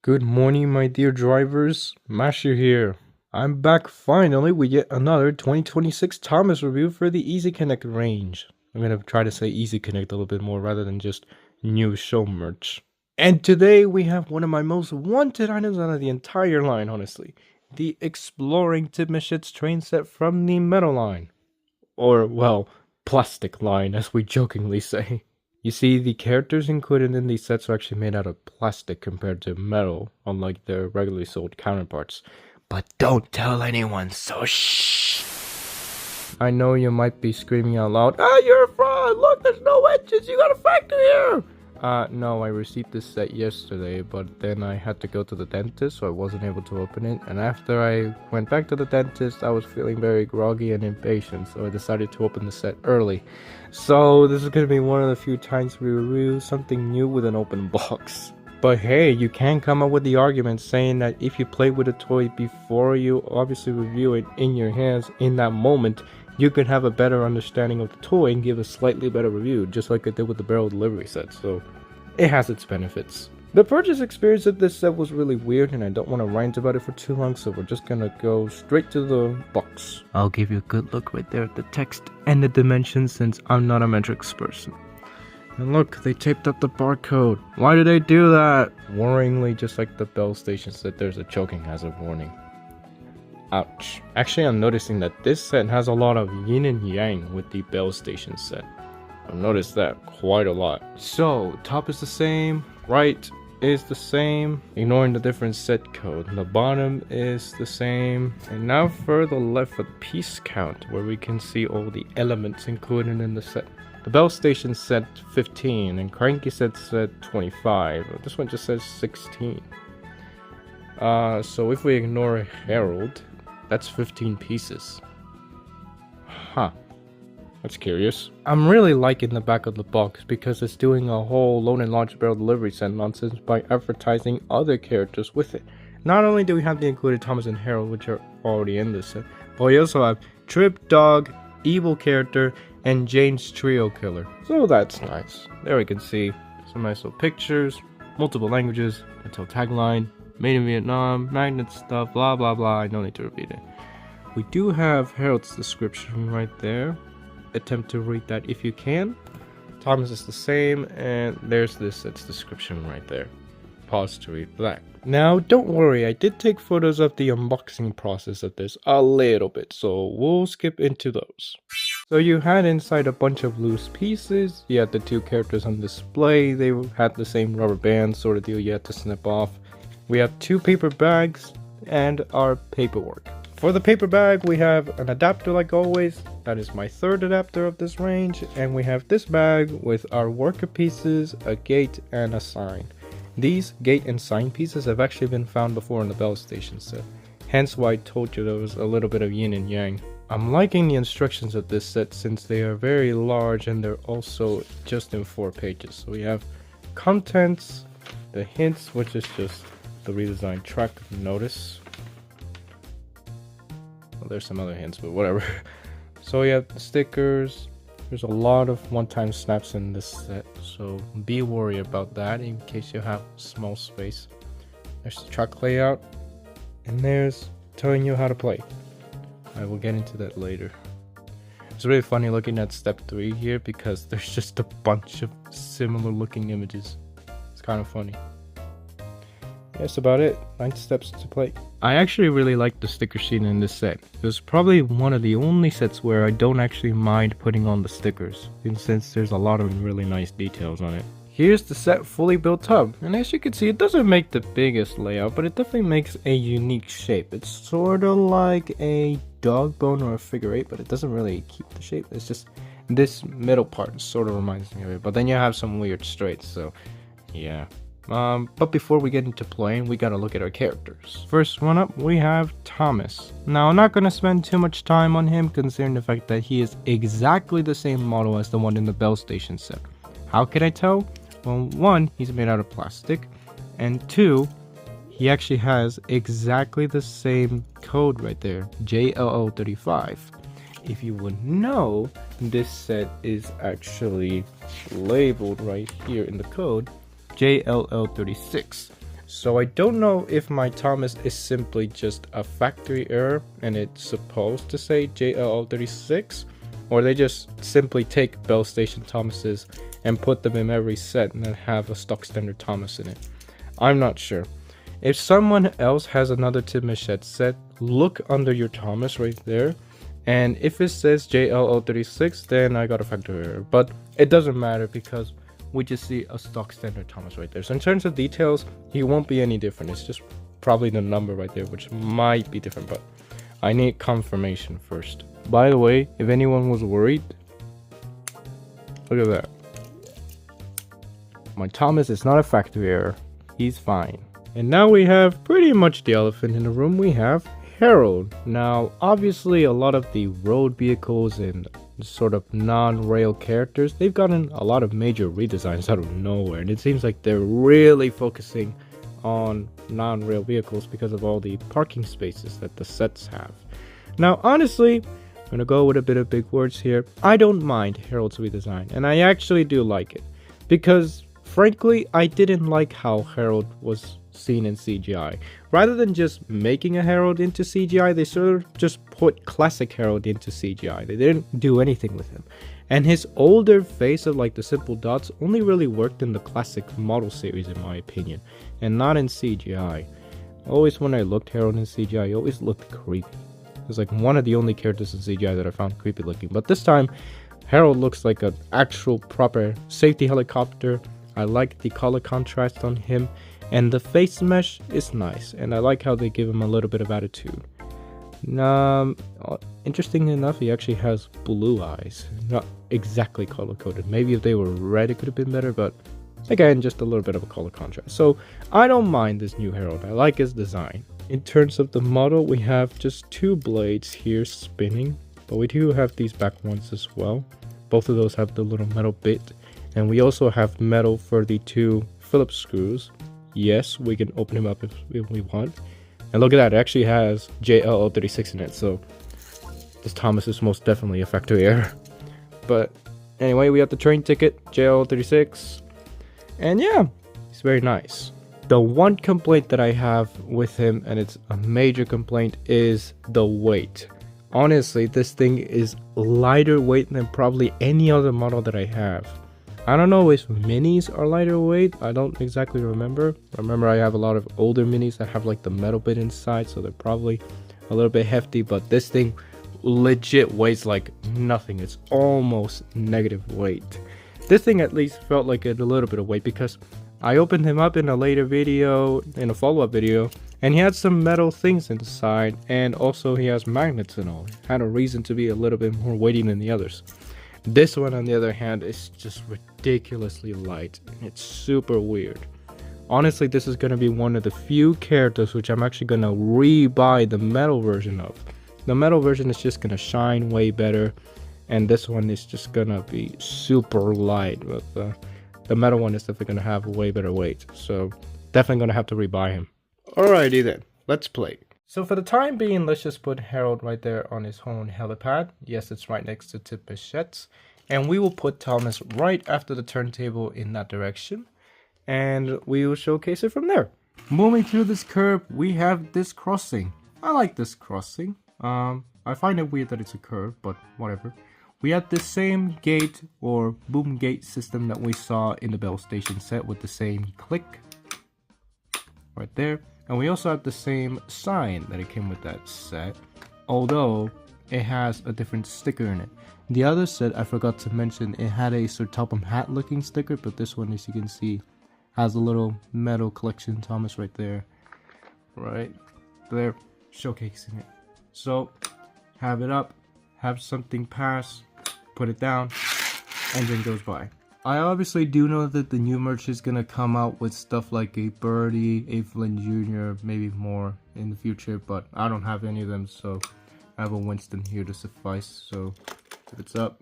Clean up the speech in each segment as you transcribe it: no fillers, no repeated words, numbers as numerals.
Good morning, my dear drivers. Masher here. I'm back finally with yet another 2026 Thomas review for the Easy Connect range. I'm gonna try to say Easy Connect a little bit more rather than just new show merch. And today we have one of my most wanted items out of the entire line, honestly. The Exploring Tidmouth train set from the metal line. Or, well, plastic line, as we jokingly say. You see, the characters included in these sets are actually made out of plastic compared to metal, unlike their regularly sold counterparts. But don't tell anyone, so shh! I know you might be screaming out loud, "Ah, you're a fraud! Look, there's no edges! You got a factory here!" No, I received this set yesterday, but then I had to go to the dentist, so I wasn't able to open it. And after I went back to the dentist, I was feeling very groggy and impatient, so I decided to open the set early. So this is going to be one of the few times we review something new with an open box. But hey, you can come up with the argument saying that if you play with a toy before you obviously review it in your hands in that moment, you could have a better understanding of the toy and give a slightly better review, just like I did with the barrel delivery set, so it has its benefits. The purchase experience of this set was really weird, and I don't want to rant about it for too long, so we're just gonna go straight to the box. I'll give you a good look right there at the text and the dimensions, since I'm not a metrics person. And look, they taped up the barcode. Why did they do that? Worryingly, just like the Bell Station set, there's a choking hazard warning. Ouch. Actually, I'm noticing that this set has a lot of yin and yang with the Bell Station set. I've noticed that quite a lot. So, top is the same, right is the same, ignoring the different set code. The bottom is the same. And now for the left for the piece count, where we can see all the elements included in the set. The Bell Station said 15, and Cranky said 25. This one just says 16. So if we ignore Harold, that's 15 pieces. Huh. That's curious. I'm really liking the back of the box because it's doing a whole load and launch barrel delivery set nonsense by advertising other characters with it. Not only do we have the included Thomas and Harold, which are already in this set, but we also have Trip, Dog, Evil Character, and Jane's Trio Killer. So that's nice. There we can see some nice little pictures, multiple languages, until tagline, made in Vietnam, magnet stuff, blah blah blah. I don't need to repeat it. We do have Harold's description right there. Attempt to read that if you can. Thomas is the same, and there's this set's description right there. Pause to read that. Now, don't worry, I did take photos of the unboxing process of this a little bit, so we'll skip into those. So you had inside a bunch of loose pieces. You had the two characters on display. They had the same rubber band sort of deal you had to snip off. We have two paper bags and our paperwork. For the paper bag, we have an adapter like always. That is my third adapter of this range. And we have this bag with our worker pieces, a gate, and a sign. These gate and sign pieces have actually been found before in the Bell Station set. Hence why I told you there was a little bit of yin and yang. I'm liking the instructions of this set since they are very large and they're also just in 4 pages. So we have contents, the hints, which is just the redesigned track notice. Well, there's some other hints, but whatever. So we have the stickers. There's a lot of one-time snaps in this set, so be worried about that in case you have small space. There's the track layout, and there's telling you how to play. I will get into that later. It's really funny looking at step 3 here because there's just a bunch of similar looking images. It's kind of funny. That's about it. 9 steps to play. I actually really like the sticker sheet in this set. It was probably one of the only sets where I don't actually mind putting on the stickers, since there's a lot of really nice details on it. Here's the set fully built up, and as you can see, it doesn't make the biggest layout, but it definitely makes a unique shape. It's sort of like a dog bone or a figure 8, but it doesn't really keep the shape. It's just this middle part sort of reminds me of it, but then you have some weird straights, so yeah. But before we get into playing, we gotta look at our characters. First one up, we have Thomas. Now, I'm not gonna spend too much time on him considering the fact that he is exactly the same model as the one in the Bell Station set. How can I tell? Well, 1, he's made out of plastic, and 2, he actually has exactly the same code right there, JLL35. If you would know, this set is actually labeled right here in the code JLL36. So I don't know if my Thomas is simply just a factory error and it's supposed to say JLL36, or they just simply take Bell Station Thomases and put them in every set and then have a stock standard Thomas in it. I'm not sure. If someone else has another Tidmouth set, look under your Thomas right there, and if it says JLL36, then I got a factory error. But it doesn't matter because we just see a stock standard Thomas right there. So in terms of details, he won't be any different. It's just probably the number right there, which might be different, but I need confirmation first. By the way, if anyone was worried, look at that. My Thomas is not a factory error. He's fine. And now we have pretty much the elephant in the room. We have Harold. Now, obviously, a lot of the road vehicles and sort of non-rail characters, they've gotten a lot of major redesigns out of nowhere, and it seems like they're really focusing on non-rail vehicles because of all the parking spaces that the sets have. Now, honestly, I'm gonna go with a bit of big words here. I don't mind Harold's redesign, and I actually do like it because frankly, I didn't like how Harold was seen in CGI. Rather than just making a Harold into CGI, they sort of just put classic Harold into CGI. They didn't do anything with him. And his older face of like the simple dots only really worked in the classic model series in my opinion, and not in CGI. Always when I looked Harold in CGI, he always looked creepy. It was like one of the only characters in CGI that I found creepy looking. But this time, Harold looks like an actual proper safety helicopter. I like the color contrast on him, and the face mesh is nice, and I like how they give him a little bit of attitude. Interesting enough, he actually has blue eyes, not exactly color coded. Maybe if they were red it could have been better, but again, just a little bit of a color contrast. So I don't mind this new Harold. I like his design. In terms of the model, we have just two blades here spinning, but we do have these back ones as well. Both of those have the little metal bit. And we also have metal for the two Phillips screws. Yes, we can open him up if we want. And look at that, it actually has JLL36 in it, so this Thomas is most definitely a factory error. But anyway, we have the train ticket, JLL36. And yeah, it's very nice. The one complaint that I have with him, and it's a major complaint, is the weight. Honestly, this thing is lighter weight than probably any other model that I have. I don't know if minis are lighter weight. I don't exactly remember. I have a lot of older minis that have like the metal bit inside, so they're probably a little bit hefty, but this thing legit weighs like nothing. It's almost negative weight. This thing at least felt like a little bit of weight because I opened him up in a later video, in a follow-up video, and he had some metal things inside, and also he has magnets and all. Had a reason to be a little bit more weighty than the others. This one, on the other hand, is just ridiculously light. It's super weird. Honestly, this is going to be one of the few characters which I'm actually going to re-buy the metal version of. The metal version is just going to shine way better, and this one is just going to be super light. But the metal one is definitely going to have way better weight, so definitely going to have to re-buy him. Alrighty then, let's play. So for the time being, let's just put Harold right there on his own helipad. Yes, it's right next to Tidmouth. And we will put Thomas right after the turntable in that direction. And we will showcase it from there. Moving through this curve, we have this crossing. I like this crossing. I find it weird that it's a curve, but whatever. We have the same gate or boom gate system that we saw in the Bell Station set with the same click. Right there. And we also have the same sign that it came with that set, although it has a different sticker in it. The other set, I forgot to mention, it had a Sir Topham Hatt looking sticker, but this one, as you can see, has a little metal collection Thomas right there. Right there, showcasing it. So, have it up, have something pass, put it down, engine goes by. I obviously do know that the new merch is gonna come out with stuff like a Birdie, a Flynn Jr., maybe more in the future, but I don't have any of them, so I have a Winston here to suffice. So if it's up,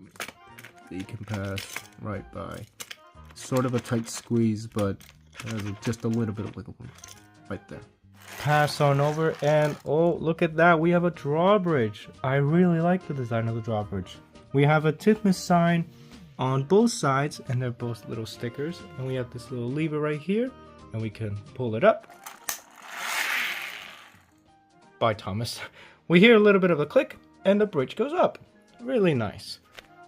you can pass right by. Sort of a tight squeeze, but has just a little bit of wiggle room right there. Pass on over, and oh, look at that, we have a drawbridge. I really like the design of the drawbridge. We have a Tidmouth sign on both sides, and they're both little stickers, and we have this little lever right here, and we can pull it up. By Thomas. We hear a little bit of a click and the bridge goes up. Really nice.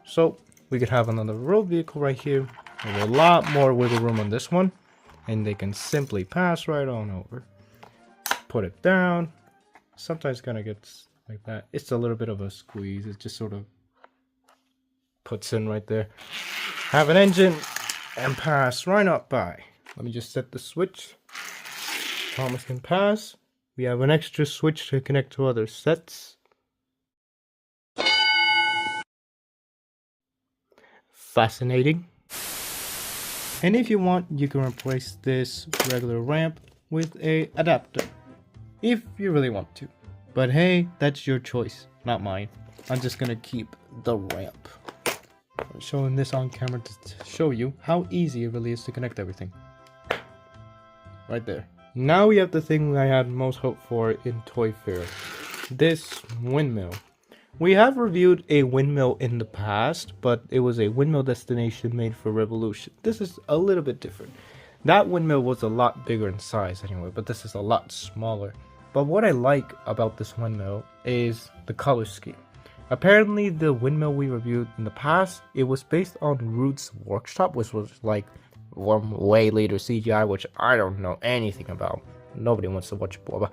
So we could have another road vehicle right here. There's a lot more wiggle room on this one, and they can simply pass right on over. Put it down. Sometimes kind of gets like that. It's a little bit of a squeeze. It just sort of puts in right there. Have an engine and pass right up by. Let me just set the switch. Thomas can pass. We have an extra switch to connect to other sets. Fascinating. And if you want, you can replace this regular ramp with a adapter. If you really want to. But hey, that's your choice, not mine. I'm just gonna keep the ramp. I'm showing this on camera to show you how easy it really is to connect everything. Right there. Now we have the thing I had most hope for in Toy Fair. This windmill. We have reviewed a windmill in the past, but it was a windmill destination made for Revolution. This is a little bit different. That windmill was a lot bigger in size anyway, but this is a lot smaller. But what I like about this windmill is the color scheme. Apparently the windmill we reviewed in the past, it was based on Roots Workshop, which was like way later CGI, which I don't know anything about. Nobody wants to watch Boba.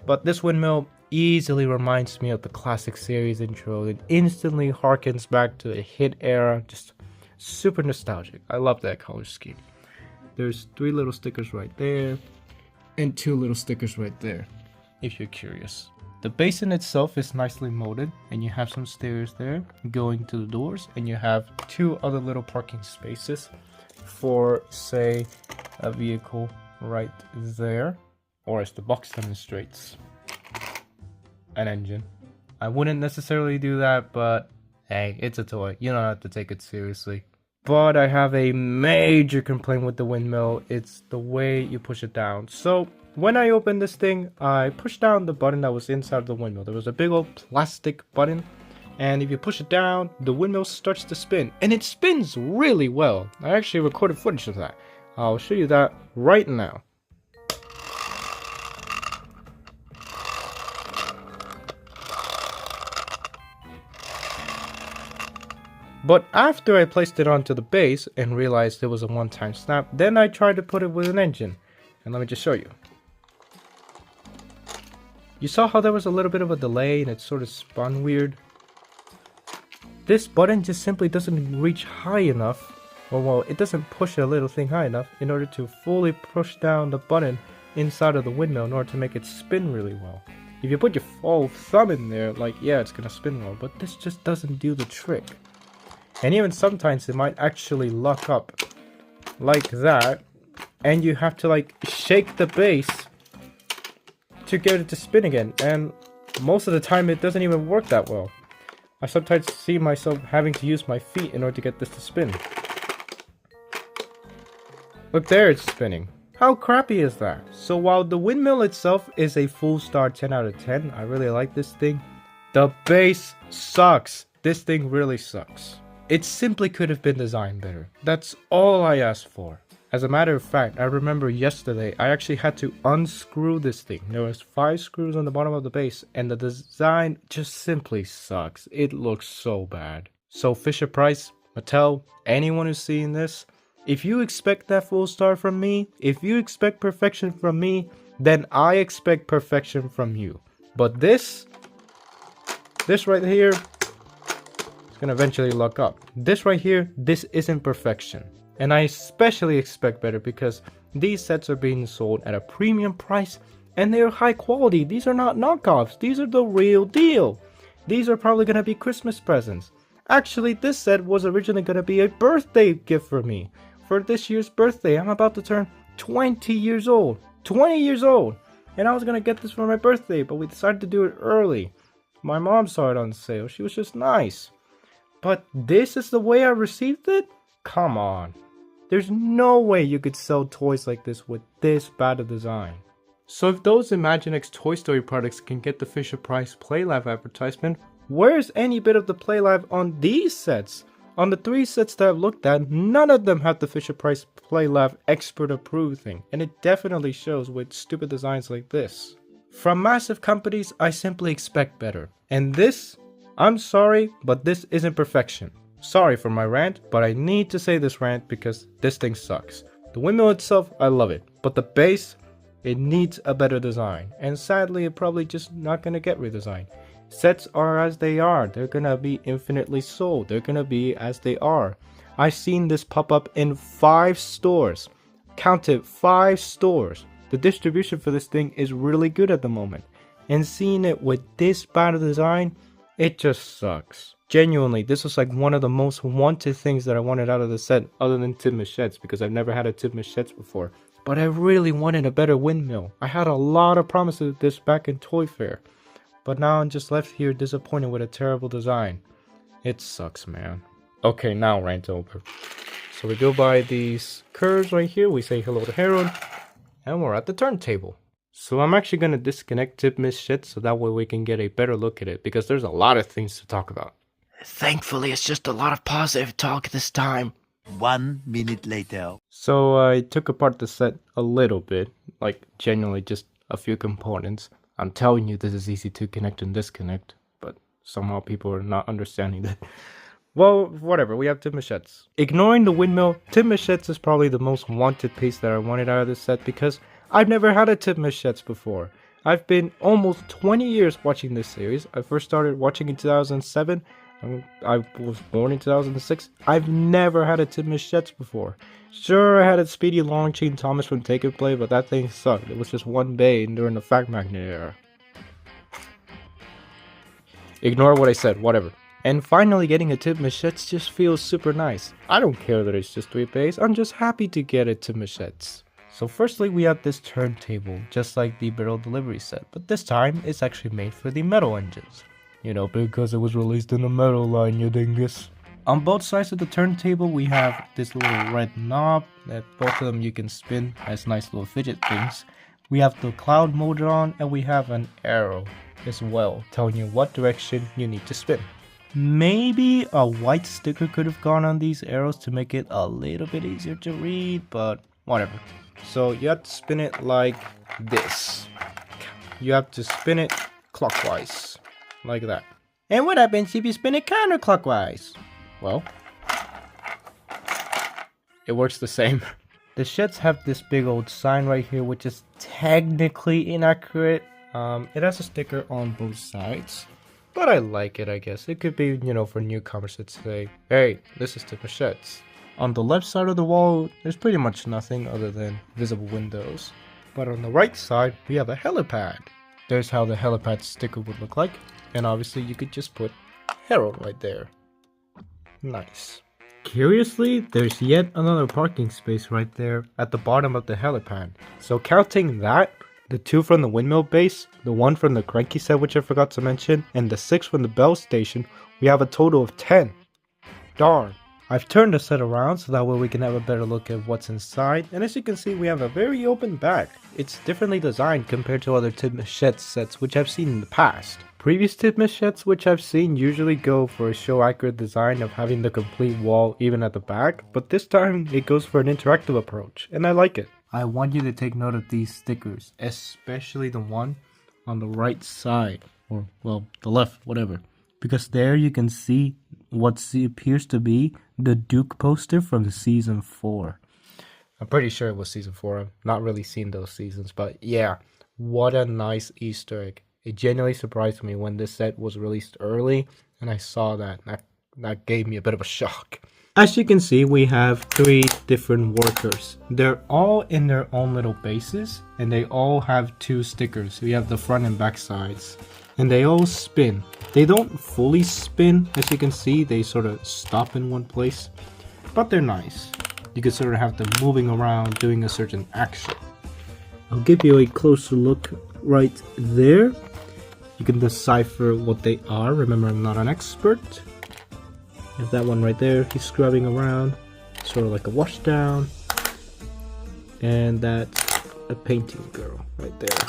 But this windmill easily reminds me of the classic series intro. It instantly harkens back to the hit era. Just super nostalgic. I love that color scheme. There's 3 little stickers right there and 2 little stickers right there, if you're curious. The basin itself is nicely molded, and you have some stairs there going to the doors, and you have 2 other little parking spaces for, say, a vehicle right there, or as the box demonstrates, an engine. I wouldn't necessarily do that, but hey, it's a toy. You don't have to take it seriously. But I have a major complaint with the windmill. It's the way you push it down. So when I opened this thing, I pushed down the button that was inside the windmill. There was a big old plastic button, and if you push it down, the windmill starts to spin, and it spins really well. I actually recorded footage of that. I'll show you that right now. But after I placed it onto the base and realized it was a one-time snap, then I tried to put it with an engine. And let me just show you. You saw how there was a little bit of a delay and it sort of spun weird? This button just simply doesn't reach high enough, or well, it doesn't push a little thing high enough in order to fully push down the button inside of the windmill in order to make it spin really well. If you put your full thumb in there, like, yeah, it's gonna spin well, but this just doesn't do the trick. And even sometimes it might actually lock up like that, and you have to like shake the base to get it to spin again, and most of the time it doesn't even work that well. I sometimes see myself having to use my feet in order to get this to spin. Look there, it's spinning. How crappy is that? So while the windmill itself is a full star 10 out of 10, I really like this thing, the base sucks. This thing really sucks. It simply could have been designed better. That's all I asked for. As a matter of fact, I remember yesterday I actually had to unscrew this thing. There was 5 screws on the bottom of the base, and the design just simply sucks. It looks so bad. So Fisher-Price, Mattel, anyone who's seeing this, if you expect that full star from me, if you expect perfection from me, then I expect perfection from you. But this right here, gonna eventually lock up. This right here, this isn't perfection. And I especially expect better because these sets are being sold at a premium price and they're high quality. These are not knockoffs. These are the real deal. These are probably gonna be Christmas presents. Actually, this set was originally gonna be a birthday gift for me. For this year's birthday, I'm about to turn 20 years old. 20 years old! And I was gonna get this for my birthday, but we decided to do it early. My mom saw it on sale. She was just nice. But this is the way I received it? Come on. There's no way you could sell toys like this with this bad a design. So if those Imaginext Toy Story products can get the Fisher-Price Playlive advertisement, where's any bit of the Playlive on these sets? On the 3 sets that I've looked at, none of them have the Fisher-Price Play Laugh expert approved thing, and it definitely shows with stupid designs like this. From massive companies, I simply expect better. And this, I'm sorry, but this isn't perfection. Sorry for my rant, but I need to say this rant because this thing sucks. The windmill itself, I love it, but the base, it needs a better design. And sadly, it probably just not gonna get redesigned. Sets are as they are. They're gonna be infinitely sold. They're gonna be as they are. I've seen this pop up in 5 stores. Count it, 5 stores. The distribution for this thing is really good at the moment. And seeing it with this bad a design, it just sucks. Genuinely, this was like one of the most wanted things that I wanted out of the set, other than Tidmouth sheds, because I've never had a Tidmouth sheds before. But I really wanted a better windmill. I had a lot of promises of this back in Toy Fair. But now I'm just left here disappointed with a terrible design. It sucks, man. Okay, now rant over. So we go by these curves right here. We say hello to Harold. And we're at the turntable. So I'm actually going to disconnect Tidmouth shit so that way we can get a better look at it. Because there's a lot of things to talk about. Thankfully, it's just a lot of positive talk this time. 1 minute later. So I took apart the set a little bit. Like, genuinely just a few components. I'm telling you this is easy to connect and disconnect, but somehow people are not understanding that. Well, whatever, we have Tidmouth sheds. Ignoring the windmill, Tidmouth sheds is probably the most wanted piece that I wanted out of this set because I've never had a Tidmouth sheds before. I've been almost 20 years watching this series. I first started watching in 2007. I was born in 2006. I've never had a Tidmouth sheds before. Sure, I had a Speedy Long Chain Thomas from Take and Play, but that thing sucked. It was just one bay during the Fact Magnet era. Ignore what I said, whatever. And finally getting a Tidmouth sheds just feels super nice. I don't care that it's just 3 bays, I'm just happy to get a Tidmouth sheds. So firstly we have this turntable, just like the barrel delivery set, but this time it's actually made for the metal engines. You know, because it was released in the metal line, you dingus. On both sides of the turntable, we have this little red knob that both of them you can spin as nice little fidget things. We have the cloud mode on, and we have an arrow as well, telling you what direction you need to spin. Maybe a white sticker could have gone on these arrows to make it a little bit easier to read, but whatever. So you have to spin it like this. You have to spin it clockwise. Like that. And what happens if you spin it counterclockwise? Well, it works the same. The sheds have this big old sign right here, which is technically inaccurate. It has a sticker on both sides, but I like it, I guess. It could be, you know, for newcomers to say, hey, this is Tidmouth sheds. On the left side of the wall, there's pretty much nothing other than visible windows. But on the right side, we have a helipad. There's how the helipad sticker would look like. And obviously you could just put Harold right there. Nice. Curiously, there's yet another parking space right there at the bottom of the helipad. So counting that, the 2 from the windmill base, the 1 from the cranky set which I forgot to mention, and the 6 from the bell station, we have a total of 10. Darn. I've turned the set around so that way we can have a better look at what's inside, and as you can see we have a very open back. It's differently designed compared to other Tidmouth sheds sets which I've seen in the past. Previous Tidmouth sheds which I've seen usually go for a show accurate design of having the complete wall even at the back, but this time it goes for an interactive approach, and I like it. I want you to take note of these stickers, especially the one on the right side, or well, the left, whatever. Because there you can see what appears to be the Duke poster from season 4. I'm pretty sure it was season 4. I've not really seen those seasons, but yeah, what a nice Easter egg. It genuinely surprised me when this set was released early and I saw that. That gave me a bit of a shock. As you can see, we have 3 different workers. They're all in their own little bases and they all have 2 stickers. We have the front and back sides. And they all spin. They don't fully spin, as you can see, they sort of stop in one place, but they're nice. You can sort of have them moving around doing a certain action. I'll give you a closer look right there. You can decipher what they are. Remember, I'm not an expert. You have that one right there, he's scrubbing around, sort of like a washdown. And that's a painting girl right there.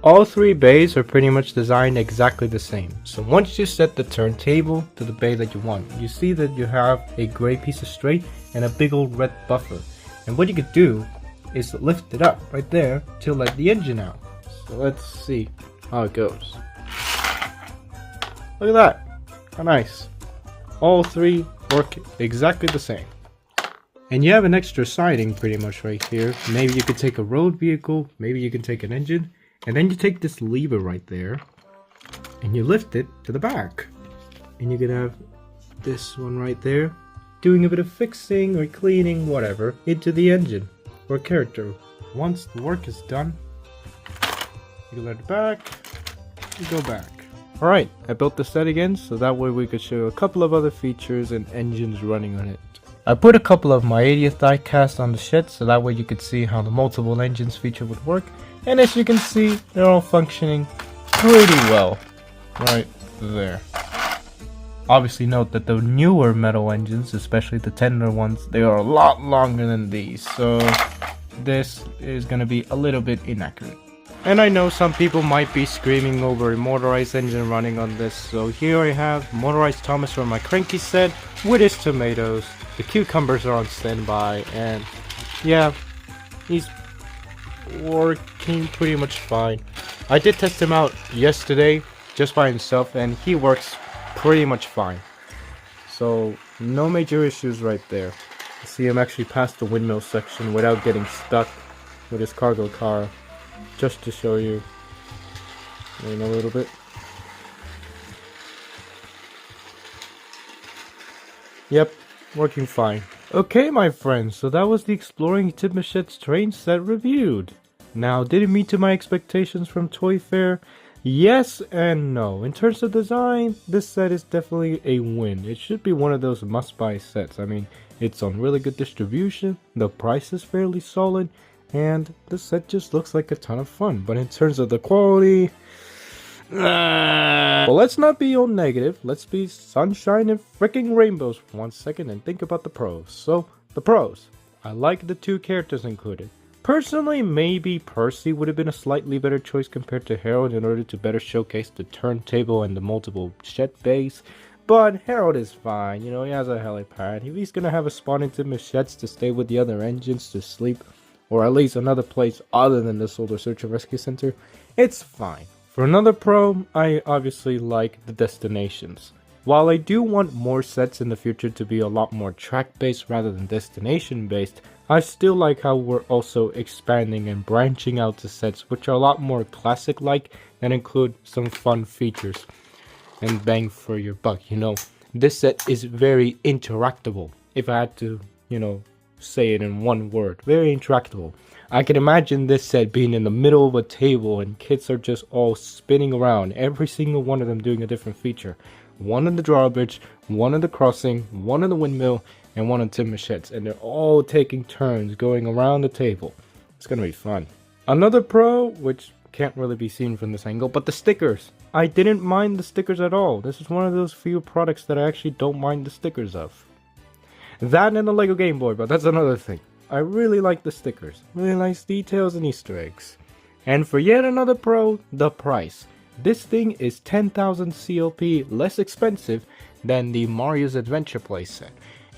All 3 bays are pretty much designed exactly the same. So once you set the turntable to the bay that you want, you see that you have a gray piece of straight and a big old red buffer. And what you could do is lift it up right there to let the engine out. So let's see how it goes. Look at that. How nice. All three work exactly the same. And you have an extra siding pretty much right here. Maybe you could take a road vehicle, maybe you can take an engine, and then you take this lever right there and you lift it to the back. And you can have this one right there doing a bit of fixing or cleaning, whatever, into the engine or character. Once the work is done, you can let it back, you go back. Alright, I built the set again so that way we could show a couple of other features and engines running on it. I put a couple of my 80th die cast on the shed so that way you could see how the multiple engines feature would work. And as you can see, they're all functioning pretty well right there. Obviously note that the newer metal engines, especially the tender ones, they are a lot longer than these, so this is going to be a little bit inaccurate. And I know some people might be screaming over a motorized engine running on this, so here I have motorized Thomas from my cranky set with his tomatoes. The cucumbers are on standby, and yeah, he's working pretty much fine. I did test him out yesterday just by himself, and he works pretty much fine. So no major issues right there. See him actually pass the windmill section without getting stuck with his cargo car. Just to show you in a little bit. Yep, working fine. Okay, my friends, so that was the Exploring Tidmouth Shed's train set reviewed. Now, did it meet to my expectations from Toy Fair? Yes and no. In terms of design, this set is definitely a win. It should be one of those must-buy sets. I mean, it's on really good distribution, the price is fairly solid, and the set just looks like a ton of fun. But in terms of the quality, well, let's not be all negative. Let's be sunshine and freaking rainbows for 1 second and think about the pros. So, the pros. I like the 2 characters included. Personally, maybe Percy would have been a slightly better choice compared to Harold in order to better showcase the turntable and the multiple shed base. But Harold is fine, you know, he has a helipad. If he's gonna have a spot into Tidmouth Sheds to stay with the other engines to sleep, or at least another place other than the Solar Search and Rescue Center, it's fine. For another pro, I obviously like the destinations. While I do want more sets in the future to be a lot more track-based rather than destination-based, I still like how we're also expanding and branching out to sets which are a lot more classic-like and include some fun features and bang for your buck. You know, this set is very interactable. If I had to, you know, say it in one word, very interactable. I can imagine this set being in the middle of a table and kids are just all spinning around, every single one of them doing a different feature. One on the drawbridge, one on the crossing, one on the windmill, and one on Tidmouth Sheds, and they're all taking turns going around the table. It's gonna be fun. Another pro, which can't really be seen from this angle, but the stickers. I didn't mind the stickers at all. This is one of those few products that I actually don't mind the stickers of. That and the Lego Game Boy, but that's another thing. I really like the stickers. Really nice details and Easter eggs. And for yet another pro, the price. This thing is 10,000 CLP less expensive than the Mario's Adventure playset.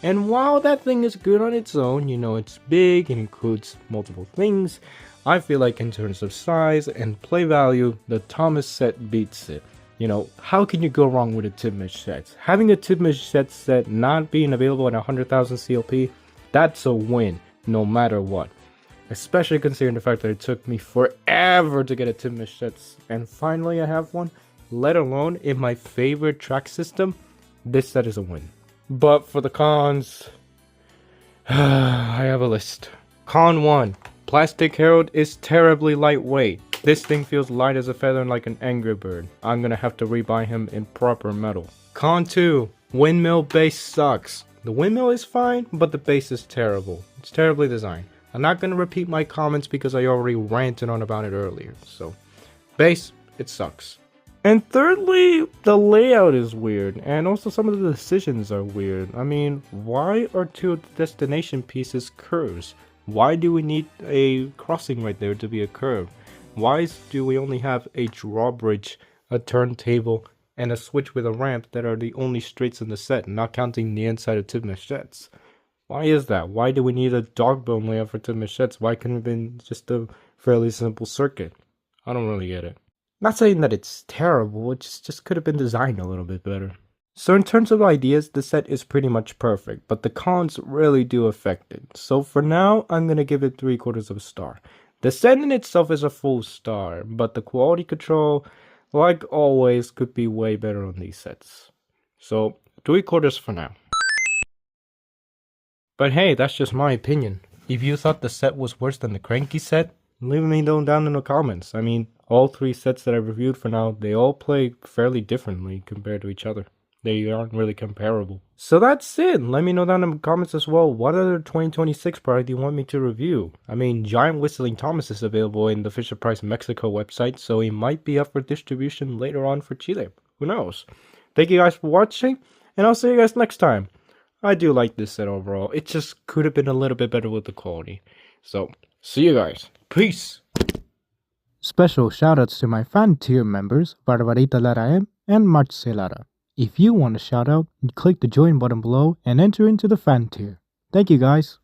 And while that thing is good on its own, you know, it's big and includes multiple things, I feel like in terms of size and play value, the Thomas set beats it. You know, how can you go wrong with a Tidmouth Sheds? Having a Tidmouth Sheds set not being available at 100,000 CLP, that's a win, no matter what. Especially considering the fact that it took me forever to get a Tidmouth Sheds, and finally I have one, let alone in my favorite track system, this set is a win. But for the cons, I have a list. Con 1. Plastic Harold is terribly lightweight. This thing feels light as a feather and like an angry bird. I'm gonna have to rebuy him in proper metal. Con 2. Windmill base sucks. The windmill is fine, but the base is terrible. It's terribly designed. I'm not gonna repeat my comments because I already ranted on about it earlier. So, base, it sucks. And thirdly, the layout is weird, and also some of the decisions are weird. I mean, why are 2 of the destination pieces curves? Why do we need a crossing right there to be a curve? Why do we only have a drawbridge, a turntable, and a switch with a ramp that are the only straights in the set, not counting the inside of Tidmouth Sheds? Why is that? Why do we need a dog bone layout for Tidmouth sets? Why couldn't it have been just a fairly simple circuit? I don't really get it. Not saying that it's terrible, it just could have been designed a little bit better. So in terms of ideas, the set is pretty much perfect, but the cons really do affect it. So for now, I'm gonna give it 3/4 of a star. The set in itself is a full star, but the quality control, like always, could be way better on these sets. So 3/4 for now. But hey, that's just my opinion. If you thought the set was worse than the Cranky set, leave me down in the comments. I mean, all 3 sets that I reviewed for now, they all play fairly differently compared to each other. They aren't really comparable. So that's it. Let me know down in the comments as well, what other 2026 product you want me to review. I mean, Giant Whistling Thomas is available in the Fisher Price Mexico website, so he might be up for distribution later on for Chile. Who knows? Thank you guys for watching, and I'll see you guys next time. I do like this set overall. It just could have been a little bit better with the quality. So, see you guys. Peace! Special shoutouts to my fan tier members, Barbarita Lara M and Marce Lara. If you want a shoutout, click the join button below and enter into the fan tier. Thank you guys.